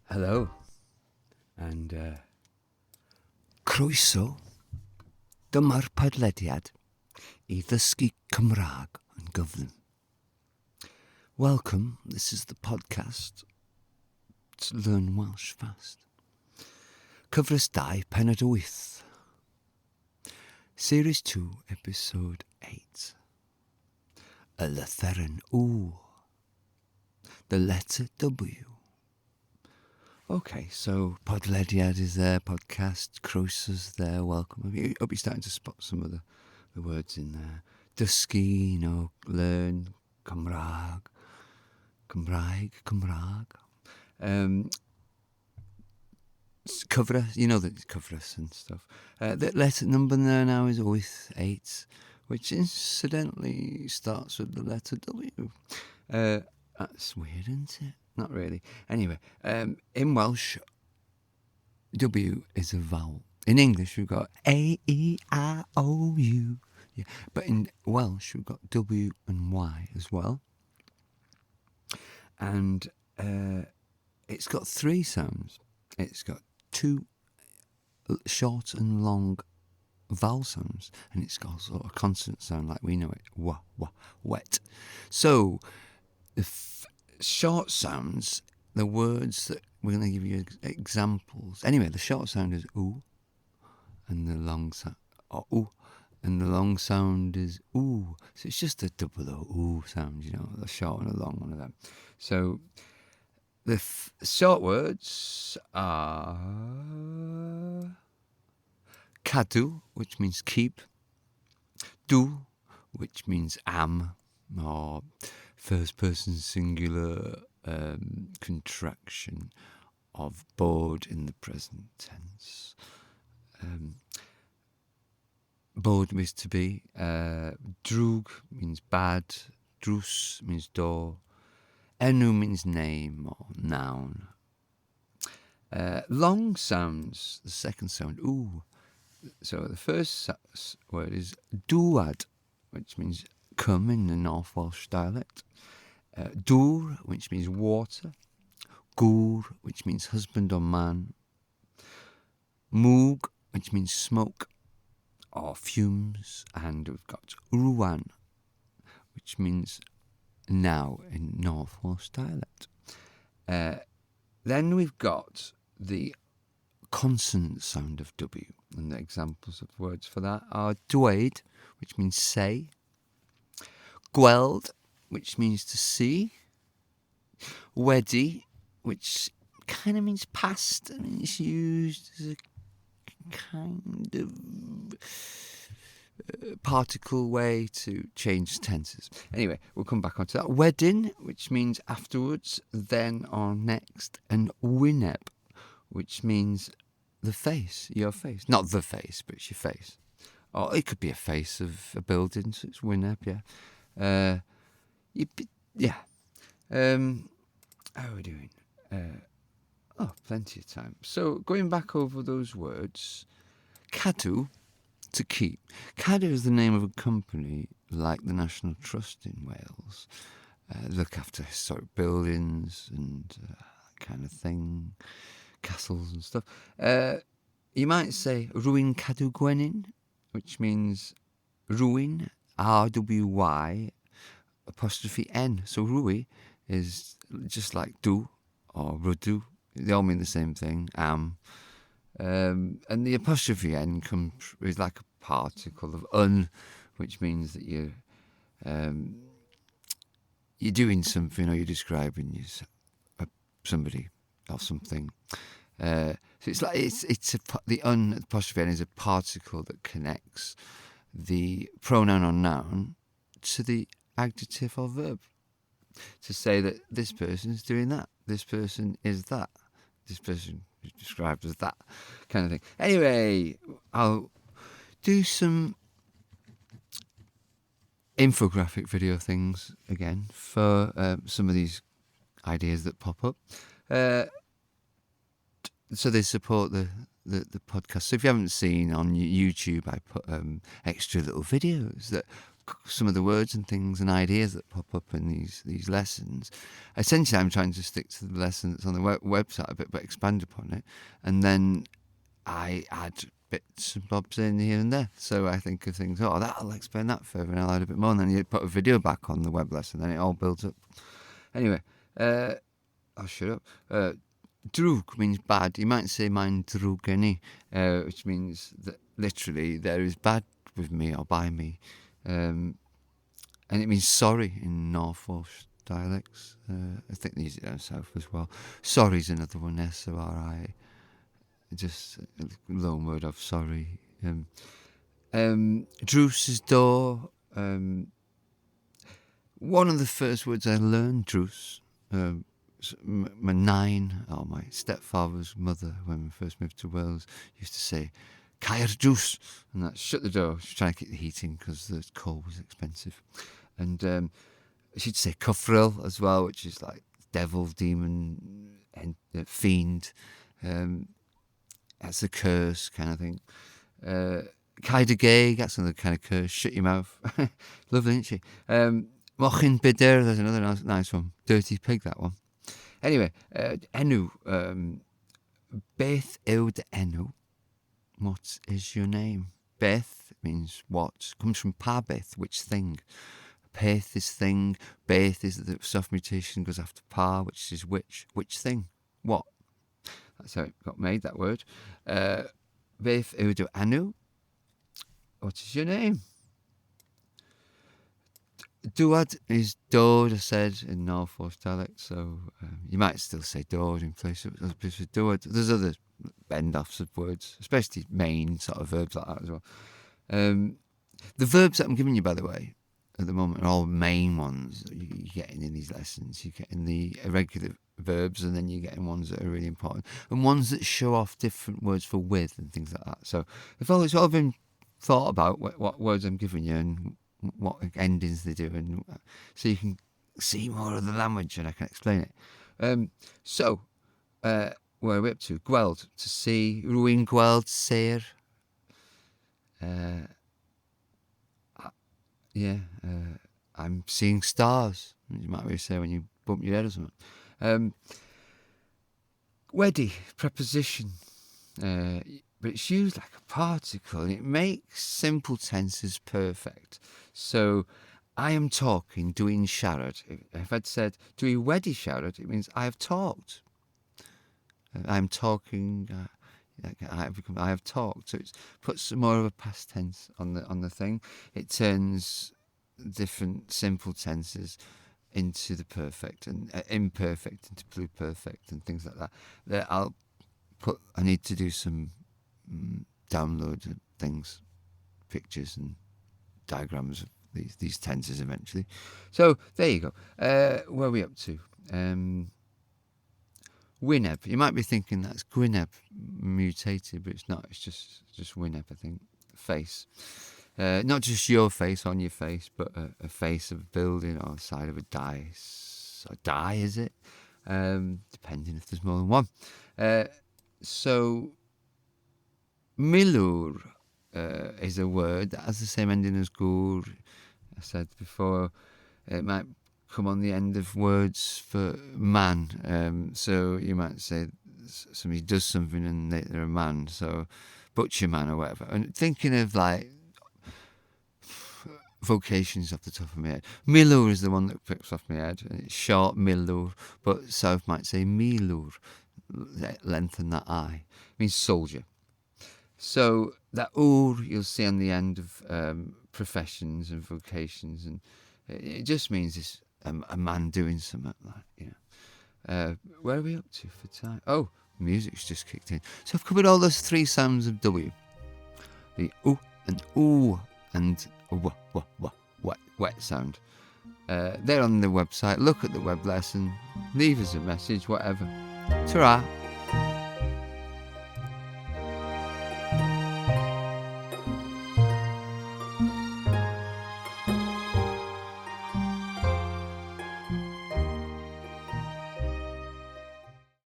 Hello, and croeso, dyma'r podlediad I ddysgu Cymraeg yn gyflym. Welcome, this is the podcast to learn Welsh fast. Cyfres 2, Pennod 8. Series 2, Episode 8. A Llythyren W. The letter W. Okay, so podlediad is there, podcast, croeso's there, welcome. I hope you're starting to spot some of the words in there. Dysgu, learn, Cymraeg. Cyfres, the cyfres and stuff. The letter number there now is 8, which incidentally starts with the letter W. That's weird, isn't it? Not really. Anyway, in Welsh, W is a vowel. In English, we've got A, E, I, O, U. Yeah. But in Welsh, we've got W and Y as well. And it's got 3 sounds. It's got 2 short and long vowel sounds. And it's got sort of a consonant sound like we know it. Wah, wah, wet. So, the short sounds, the words that we're going to give you examples. Anyway, the short sound is oo, and the long sound oo, and the long sound is oo. So it's just a double O oo sound, the short and a long one of them. So the short words are cadw, which means keep, du, which means am, or first person singular contraction of bod in the present tense. Bod means to be. Drwg means bad. Drws means door. Enw means name or noun. Long sounds, the second sound, ooh. So the first word is dŵad, which means come in the North Welsh dialect. Dŵr, which means water. Gŵr, which means husband or man. Mwg, which means smoke or fumes. And we've got rwan, which means now in North Welsh dialect. Then we've got the consonant sound of W. And the examples of words for that are dweud, which means say. Gweld, which means to see. Wedi, which kind of means past. I mean, it's used as a kind of particle way to change tenses. Anyway, we'll come back onto that. Wedyn, which means afterwards, then or next. And wyneb, which means the face, your face. Not the face, but it's your face. Or it could be a face of a building, so it's wyneb, yeah. How are we doing? Plenty of time. So going back over those words, cadw, to keep. Cadw is the name of a company like the National Trust in Wales. Look after historic buildings and that kind of thing, castles and stuff. You might say rwyn cadw gwenyn, which means ruin, R-W-Y, apostrophe N. So rwy is just like do or rydw. They all mean the same thing, am. And the apostrophe N is like a particle of un, which means that you're doing something or you're describing somebody or something. So it's like the un apostrophe N is a particle that connects the pronoun or noun to the adjective or verb to say that this person is doing that, this person is that, this person is described as that kind of thing. Anyway, I'll do some infographic video things again for some of these ideas that pop up. So they support the podcast. So if you haven't seen on YouTube, I put extra little videos that some of the words and things and ideas that pop up in these lessons. Essentially, I'm trying to stick to the lesson that's on the website a bit, but expand upon it. And then I add bits and bobs in here and there. So I think of things, that'll explain that further, and I'll add a bit more. And then you put a video back on the web lesson, and it all builds up. Anyway, I'll shut up. Drwg means bad. You might say mine drwgeni, which means that literally there is bad with me or by me. And it means sorry in North Welsh dialects. I think these are down south as well. Sorry's another one, S-O-R-I. Just a loan word of sorry. Drws is door. One of the first words I learned, drws, my stepfather's mother, when we first moved to Wales, used to say, Caer drws, and that's shut the door. She was trying to keep the heating because the coal was expensive. And she'd say cyfril as well, which is like devil, demon, and fiend. That's a curse kind of thing. Caed y geg, that's another kind of curse. Shut your mouth. Lovely, isn't she? Mochin bider, there's another nice one. Dirty pig, that one. Anyway, enw. Beth yw dy enw. What is your name? Beth means what. Comes from pa beth, which thing. Peth is thing. Beth is the soft mutation, goes after pa, which is which. Which thing? What? That's how it got made, that word. Beth yw dy enw. What is your name? Dwad is dod, I said, in North Welsh dialect, so you might still say dod in place of dwad. There's other bend-offs of words, especially main sort of verbs like that as well. The verbs that I'm giving you, by the way, at the moment are all main ones that you're getting in these lessons. You're getting the irregular verbs, and then you're getting ones that are really important, and ones that show off different words for with and things like that. So it's all been thought about what words I'm giving you and what endings they do, and so you can see more of the language and I can explain it. Where are we up to? Gweld, to see. Rwy'n gweld sêr. I'm seeing stars. You might really say when you bump your head or something. Wedi, preposition. But it's used like a particle, and it makes simple tenses perfect. So, I am talking, doing siarad. If I'd said, dwi wedi siarad, it means I have talked. I'm talking, I have talked. So it puts more of a past tense on the thing. It turns different simple tenses into the perfect, and imperfect into pluperfect and things like that. I need to do some download things, pictures and diagrams of these tenses eventually. So there you go. Where are we up to? Wyneb. You might be thinking that's Gwyneb mutated, but it's not. It's just Wyneb, I think. Face. Not just your face on your face, but a face of a building or the side of a die. A die, is it? Depending if there's more than one. So milwr is a word that has the same ending as gŵr. I said before, it might come on the end of words for man. So you might say somebody does something and they're a man, so butcher man or whatever. And thinking of like vocations off the top of my head. Milwr is the one that picks off my head. It's short, milwr, but South might say milwr. Lengthen that I. It means soldier. So that ur you'll see on the end of professions and vocations, and it just means it's a man doing something, like, where are we up to for time? Oh, music's just kicked in. So I've covered all those three sounds of W. The oo and ooh and wet sound. They're on the website. Look at the web lesson. Leave us a message, whatever. Ta-ra.